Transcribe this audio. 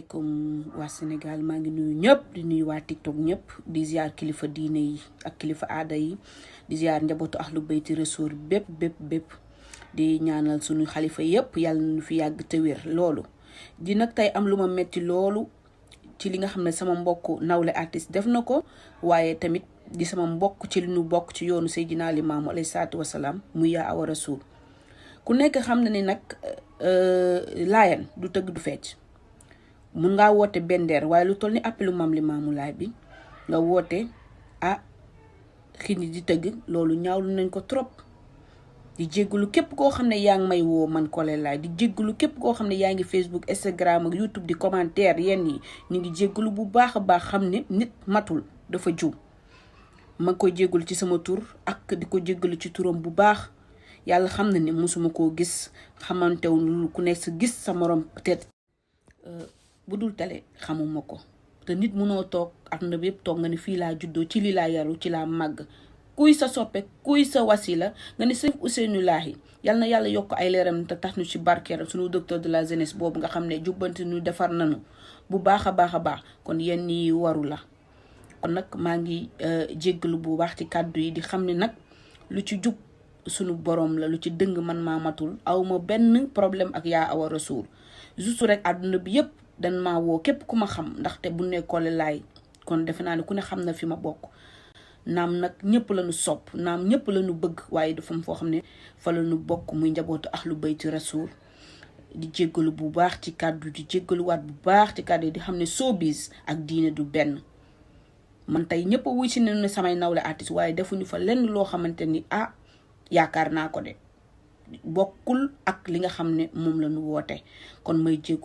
asalaamaaleykum waa Sénégal maa ngi nuyu ñëpp di nuyu waa TikTok ñëpp di ziar kilifa diine yi ak kilifa aada yi di ziar njabootu ahlu bayti rasul bépp di ñaanal suñu xalifa yëpp yàlla nañu fi yàgg te wér loolu. di nag tey am lu ma metti loolu ci li nga xam ne sama mbokk nawle artiste def na ko waaye tamit di sama mbokk ci li ñu bokk ci yoonu Seydina Limaamu alayhi salaatu wasalaam muy yaa awa rasul ku nekk xam na ni nag laayan du tëgg du fecc mun ngaa woote bendeer waaye lu toll ni appelu Maam Limaamu Laay bi nga woote xini di tëgg loolu ñaawlu nañ ko trop. di jéggalu képp koo xam ne yaa ngi may woo man Collé Laye di jéggalu képp koo xam ne yaa ngi Facebook Instagram ak YouTube di commentaire yenn yi ñu ngi jéggalu bu baax a baax xam ne nit matul dafa juum ma koy jéggalu ci sama tur ak di ko jéggalu ci turam bu baax. yàlla xam na ne mosuma koo gis xamantewul ku nekk sa gis sa morom peut-être bu dul tale xamuma ko te nit munoo toog àdduna bi yëpp toog nga ne fii laa juddoo ci lii laa yaru ci laa màgg kuy sa soppe kuy sa wasila nga ne Chérif Ousseynou Lahi yal na yàlla yokk ay leeram te tax ñu ci barkeeram suñu docteur de la jeunesse boobu nga xam ne jubbanti ñu defar nañu bu baax a baax kon yenn yi waru la kon nag maa ngi jéggalu bu baax ci kàddu yi di xam ne nag lu ci jub sunu borom la lu ci dëng man maa matul awma benn problème ak yaa awa rasul juste rek àdduna bi yëpp dañ maa woo képp ku ma xam ndaxte bu ne Collé Laye kon defe naa ne ku ne xam na fi ma bokk naam nag ñëpp la ñu sopp naam ñëpp la ñu bëgg waaye dafa am foo xam ne fa la ñu bokk muy njabootu ahlu bayti rasul di jéggalu bu baax ci kàddu di jéggaluwaat bu baax ci kàddu di xam ne showbiz ak diine du benn man tey ñëpp wuy si ne samay nawle artiste waaye defuñu fa lenn loo xamante ni yaakaar naa ko de bokkul ak li nga xam ne moom la ñu woote kon may jéggalu